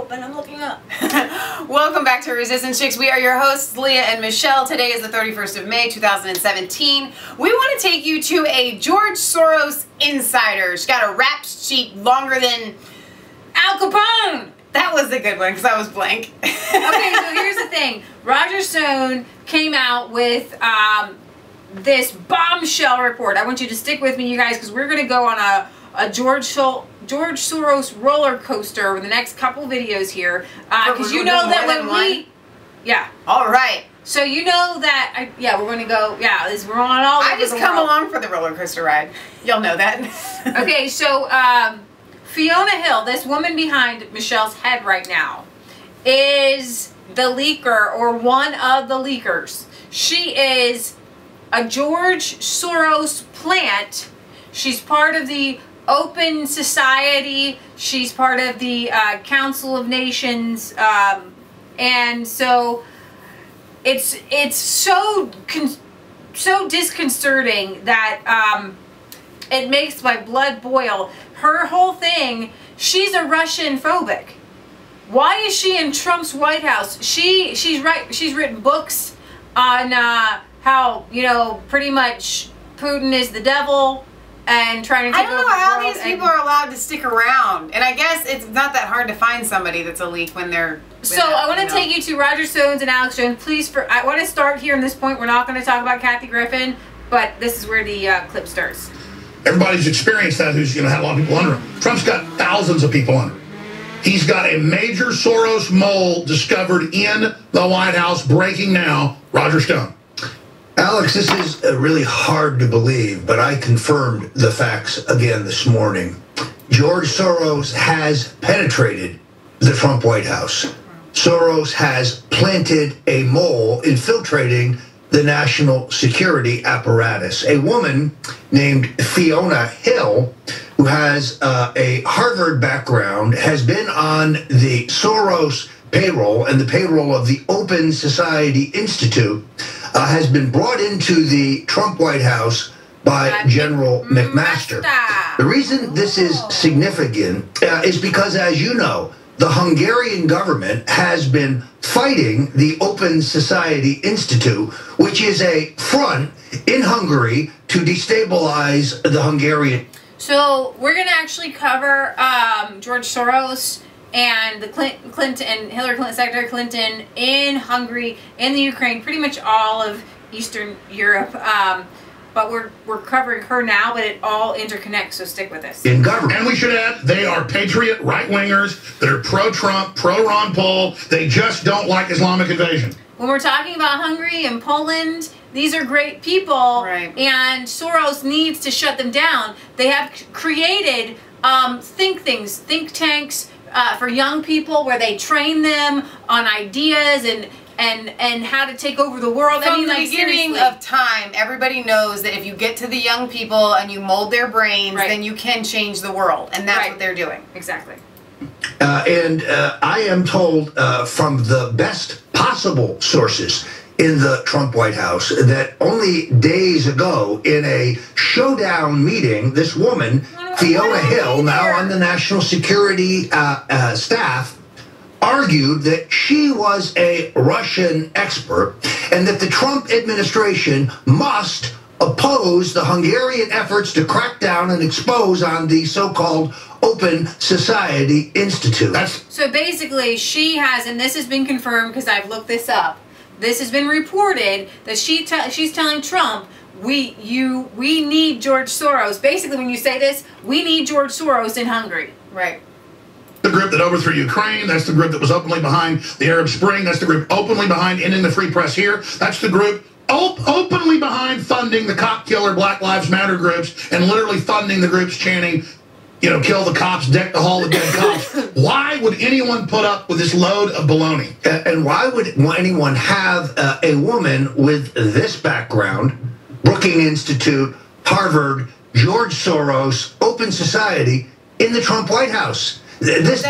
open. I'm looking up. Welcome back to Resistance Chicks. We are your hosts, Leah and Michelle. Today is the 31st of May, 2017. We want to take you to a George Soros insider. She's got a rap sheet longer than Al Capone. That was a good one because I was blank. Okay, so here's the thing. Roger Stone came out with this bombshell report. I want you to stick with me, you guys, because we're going to go on a George Soros roller coaster over the next couple videos here. Because you know that when we... Yeah. All right. So you know that... we're going to go... Yeah, we're on all over the world. I just come along for the roller coaster ride. Y'all know that. Okay, so... Fiona Hill, this woman behind Michelle's head right now, is the leaker, or one of the leakers. She is a George Soros plant. She's part of the Open Society. She's part of the Council of Nations. And so it's so disconcerting that it makes my blood boil. Her whole thing, she's a Russian phobic. Why is she in Trump's White House? She's written books on how, you know, pretty much Putin is the devil and trying to take over the world. I don't know how these people are allowed to stick around. And I guess it's not that hard to find somebody that's a leak when they're... So I want to take you to Roger Stone's and Alex Jones. Please, I want to start here in this point. We're not going to talk about Kathy Griffin, but this is where the clip starts. Everybody's experienced that who's had a lot of people under him. Trump's got thousands of people under him. He's got a major Soros mole discovered in the White House, breaking now. Roger Stone. Alex, this is really hard to believe, but I confirmed the facts again this morning. George Soros has penetrated the Trump White House. Soros has planted a mole infiltrating the national security apparatus. A woman named Fiona Hill, who has a Harvard background, has been on the Soros payroll and the payroll of the Open Society Institute, has been brought into the Trump White House by General McMaster. The reason this is significant is because, as you know, the Hungarian government has been fighting the Open Society Institute, which is a front in Hungary to destabilize the Hungarian. So we're going to actually cover George Soros and the Clinton and Hillary Clinton, Secretary Clinton in Hungary, in the Ukraine, pretty much all of Eastern Europe. But we're covering her now, but it all interconnects, so stick with us. In government. And we should add, they are patriot right-wingers that are pro-Trump, pro-Ron Paul. They just don't like Islamic invasion. When we're talking about Hungary and Poland, these are great people, right? And Soros needs to shut them down. They have created think tanks for young people where they train them on ideas and how to take over the world. From the beginning of time, everybody knows that if you get to the young people and you mold their brains, then you can change the world. And that's what they're doing. Exactly. And I am told from the best possible sources in the Trump White House that only days ago in a showdown meeting, this woman, Fiona Hill, now on the National Security staff, argued that she was a Russian expert and that the Trump administration must oppose the Hungarian efforts to crack down and expose on the so-called Open Society Institute. So basically she has, and this has been confirmed because I've looked this up, this has been reported that she's telling Trump, we need George Soros. Basically, when you say this, we need George Soros in Hungary. Right. The group that overthrew Ukraine, that's the group that was openly behind the Arab Spring, that's the group openly behind ending the free press here, that's the group openly behind funding the cop killer Black Lives Matter groups and literally funding the groups chanting, you know, kill the cops, deck the hall of dead cops. Why would anyone put up with this load of baloney? And why would anyone have a woman with this background, Brookings Institute, Harvard, George Soros, Open Society, in the Trump White House? This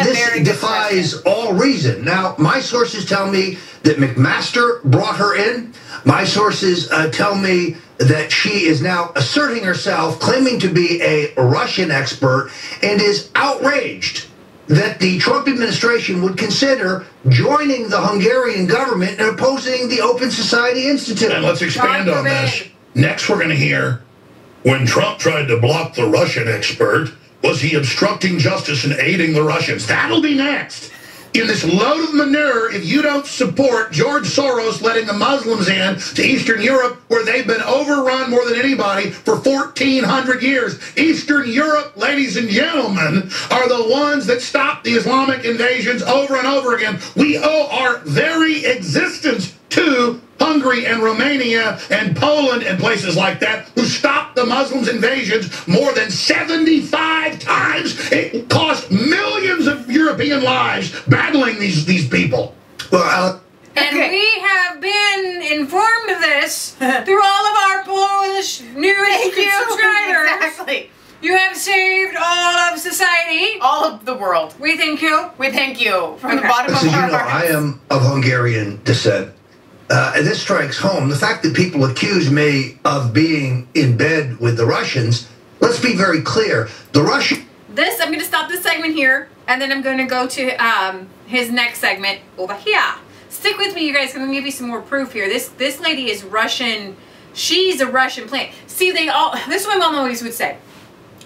defies all reason. Now, my sources tell me that McMaster brought her in. My sources tell me that she is now asserting herself, claiming to be a Russian expert, and is outraged that the Trump administration would consider joining the Hungarian government and opposing the Open Society Institute. And let's expand on this. Next, we're going to hear, when Trump tried to block the Russian expert, was he obstructing justice and aiding the Russians? That'll be next. In this load of manure, if you don't support George Soros letting the Muslims in to Eastern Europe, where they've been overrun more than anybody for 1,400 years. Eastern Europe, ladies and gentlemen, are the ones that stopped the Islamic invasions over and over again. We owe our very existence to Hungary and Romania and Poland and places like that, who stopped the Muslims' invasions more than 75 times. It cost millions of European lives battling these people. Well, and we have been informed of this through all of our Polish news subscribers. Exactly. You have saved all of society. All of the world. We thank you. We thank you from the bottom of so our you know, hearts. I am of Hungarian descent. And this strikes home. The fact that people accuse me of being in bed with the Russians, let's be very clear. The Russian... I'm going to stop this segment here, and then I'm going to go to his next segment over here. Stick with me, you guys. I'm going to give you some more proof here. This lady is Russian. She's a Russian plant. See, this is what my mom always would say.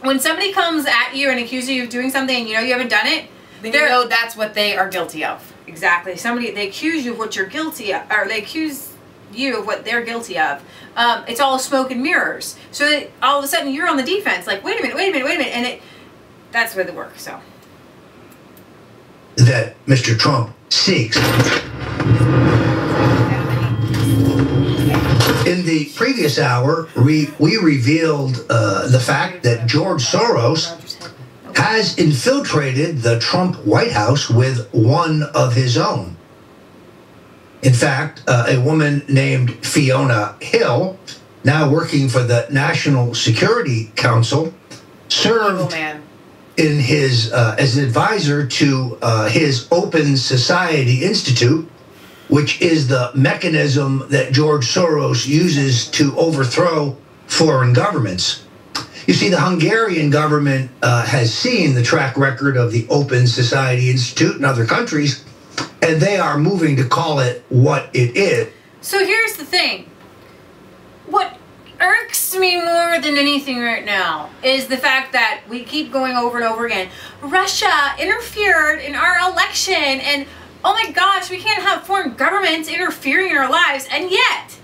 When somebody comes at you and accuses you of doing something and you know you haven't done it, then you know that's what they are guilty of. Exactly. They accuse you of what you're guilty of, or they accuse you of what they're guilty of. It's all smoke and mirrors. So that all of a sudden you're on the defense. Like, wait a minute, and that's where they work. So that Mr. Trump seeks. In the previous hour, we revealed the fact that George Soros has infiltrated the Trump White House with one of his own. In fact, a woman named Fiona Hill, now working for the National Security Council, served in his as an advisor to his Open Society Institute, which is the mechanism that George Soros uses to overthrow foreign governments. You see, the Hungarian government has seen the track record of the Open Society Institute in other countries, and they are moving to call it what it is. So here's the thing. What irks me more than anything right now is the fact that we keep going over and over again. Russia interfered in our election, and oh my gosh, we can't have foreign governments interfering in our lives, and yet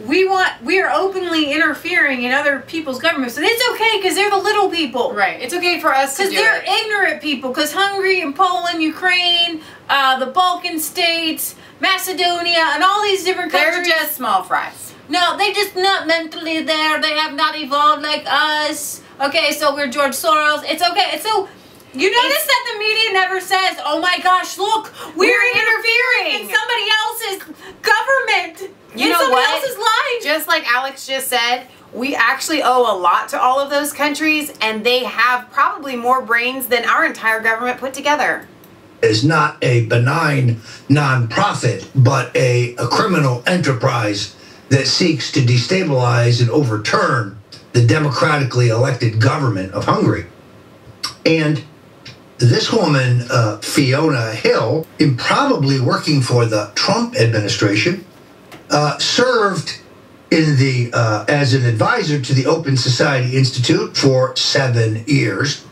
we are openly interfering in other people's governments. And it's okay because they're the little people. Right. It's okay for us to do it. Because they're ignorant people. Because Hungary and Poland, Ukraine, the Balkan states, Macedonia, and all these different countries. They're just small fries. No, they're just not mentally there. They have not evolved like us. Okay, so we're George Soros. It's okay. So you notice that the media never says, oh my gosh, look, we're interfering in somebody else's government. You know somebody what? else's life. Just like Alex just said, we actually owe a lot to all of those countries, and they have probably more brains than our entire government put together. Is not a benign nonprofit, but a criminal enterprise that seeks to destabilize and overturn the democratically elected government of Hungary. And this woman, Fiona Hill, probably working for the Trump administration, served in the as an advisor to the Open Society Institute for 7 years.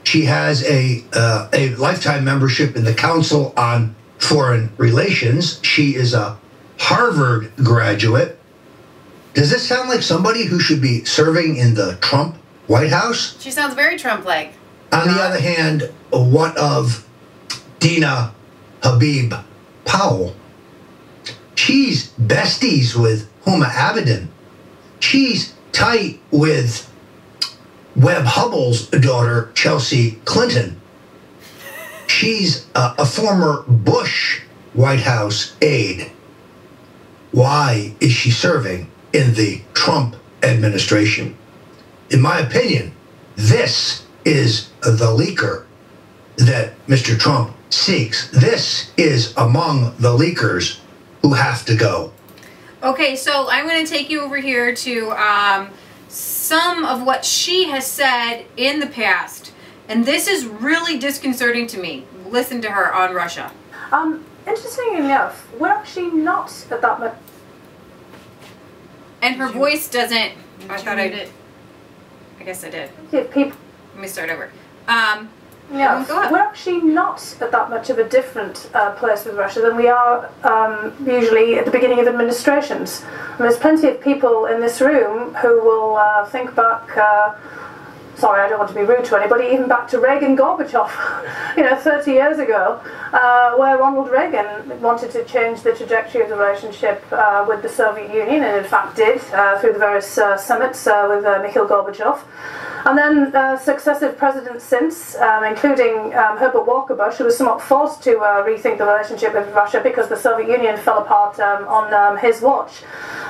She has a lifetime membership in the Council on Foreign Relations. She is a Harvard graduate. Does this sound like somebody who should be serving in the Trump White House? She sounds very Trump-like. On the other hand, what of Dina Habib Powell? She's besties with Huma Abedin. She's tight with Webb Hubbell's daughter, Chelsea Clinton. She's a former Bush White House aide. Why is she serving in the Trump administration? In my opinion, this is the leaker that Mr. Trump seeks. This is among the leakers who have to go. Okay, so I'm going to take you over here to some of what she has said in the past. And this is really disconcerting to me. Listen to her on Russia. Interestingly enough, we're actually not at that much. And her voice doesn't. I thought I did. I guess I did. People. Let me start over. Yeah, we're actually not at that much of a different place with Russia than we are usually at the beginning of administrations. And there's plenty of people in this room who will think back. Sorry, I don't want to be rude to anybody, even back to Reagan Gorbachev, 30 years ago, where Ronald Reagan wanted to change the trajectory of the relationship with the Soviet Union, and in fact did, through the various summits with Mikhail Gorbachev. And then successive presidents since, including Herbert Walker Bush, who was somewhat forced to rethink the relationship with Russia because the Soviet Union fell apart on his watch,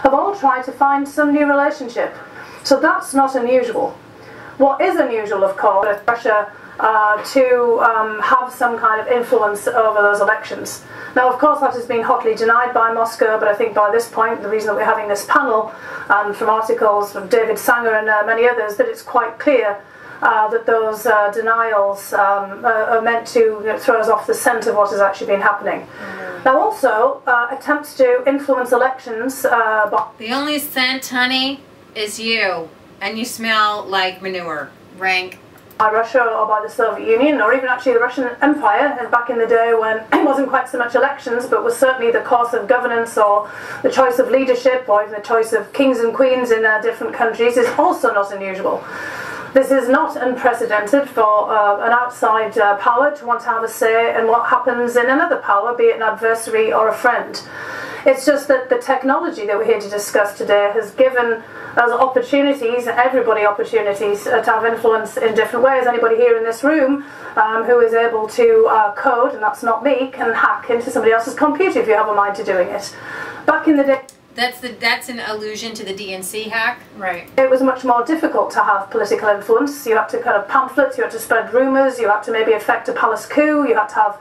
have all tried to find some new relationship. So that's not unusual. What is unusual, of course, is Russia to have some kind of influence over those elections. Now, of course, that has been hotly denied by Moscow, but I think by this point, the reason that we're having this panel, and from articles from David Sanger and many others, that it's quite clear that those denials are meant to throw us off the scent of what has actually been happening. Now, also, attempts to influence elections. The only scent, honey, is you. And you smell like manure. Rank. By Russia or by the Soviet Union, or even actually the Russian Empire, back in the day when it wasn't quite so much elections, but was certainly the course of governance or the choice of leadership or even the choice of kings and queens in different countries, is also not unusual. This is not unprecedented for an outside power to want to have a say in what happens in another power, be it an adversary or a friend. It's just that the technology that we're here to discuss today has given us opportunities, everybody opportunities, to have influence in different ways. Anybody here in this room who is able to code, and that's not me, can hack into somebody else's computer if you have a mind to doing it. Back in the day... That's an allusion to the DNC hack. Right. It was much more difficult to have political influence. You had to kind of pamphlets, you had to spread rumours, you had to maybe affect a palace coup, you had to have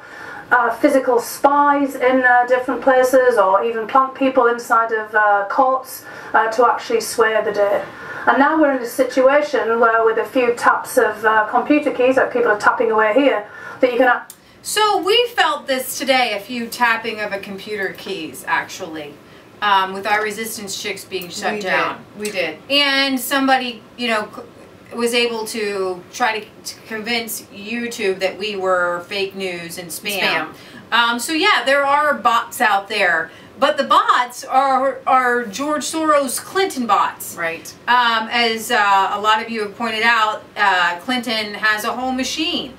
physical spies in different places, or even plant people inside of courts to actually sway the day. And now we're in a situation where with a few taps of computer keys, like people are tapping away here, that you can... So we felt this today, a few tapping of a computer keys, actually. With our resistance chicks being shut down. We did. And somebody, was able to try to convince YouTube that we were fake news and spam. So yeah, there are bots out there, but the bots are George Soros Clinton bots. Right. As a lot of you have pointed out, Clinton has a whole machine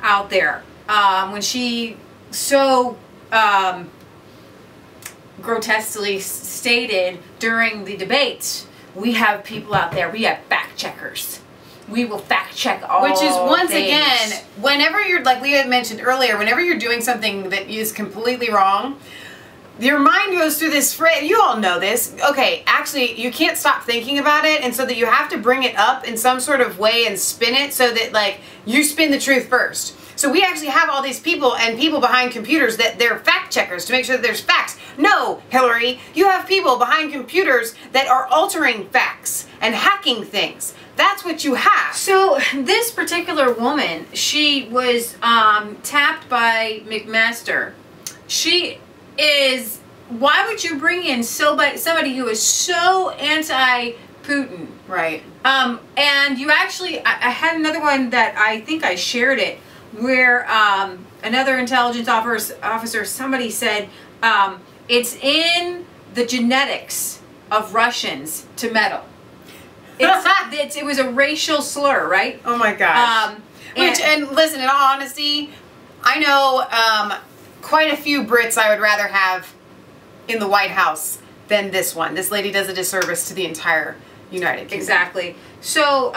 out there. When she so grotesquely stated during the debates, we have people out there, we have fact checkers. We will fact check all Which is, once things. again, whenever you're, like Leah mentioned earlier, whenever you're doing something that is completely wrong, your mind goes through this phrase, you all know this, okay, actually, you can't stop thinking about it, and so that you have to bring it up in some sort of way and spin it so that, like, you spin the truth first. So we actually have all these people and people behind computers that they're fact checkers to make sure that there's facts. No, Hillary, you have people behind computers that are altering facts and hacking things. That's what you have. So this particular woman, she was tapped by McMaster. She is, why would you bring in somebody who is so anti-Putin? Right. And you actually, I had another one that I think I shared it, where another intelligence officer, somebody said, it's in the genetics of Russians to meddle. It was a racial slur, right? Oh my gosh. And listen, in all honesty, I know quite a few Brits I would rather have in the White House than this one. This lady does a disservice to the entire United Kingdom. Exactly. So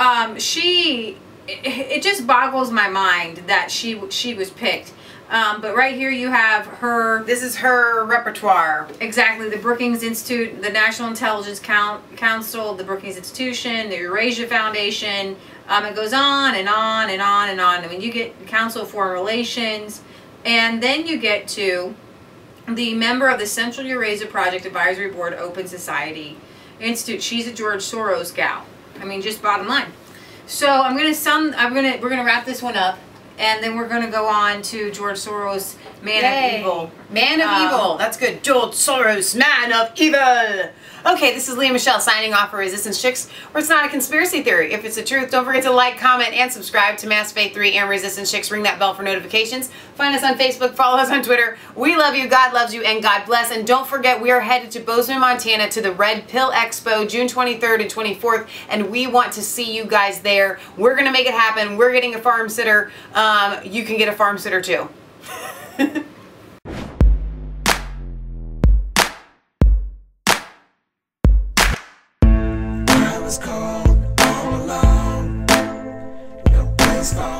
it just boggles my mind that she was picked. But right here you have her. This is her repertoire. Exactly. The Brookings Institute, the National Intelligence Council, the Brookings Institution, the Eurasia Foundation. It goes on and on and on and on. I mean, you get the Council of Foreign Relations, and then you get to the member of the Central Eurasia Project Advisory Board Open Society Institute. She's a George Soros gal. I mean, just bottom line. So we're gonna wrap this one up, and then we're gonna go on to George Soros, Man of Evil. Man of Evil. That's good. George Soros, Man of Evil. Okay, this is Leah Michelle signing off for Resistance Chicks, where it's not a conspiracy theory. If it's the truth, don't forget to like, comment, and subscribe to Mass Faith 3 and Resistance Chicks. Ring that bell for notifications. Find us on Facebook. Follow us on Twitter. We love you. God loves you. And God bless. And don't forget, we are headed to Bozeman, Montana to the Red Pill Expo, June 23rd and 24th. And we want to see you guys there. We're going to make it happen. We're getting a farm sitter. You can get a farm sitter too. I was cold, all alone, no place for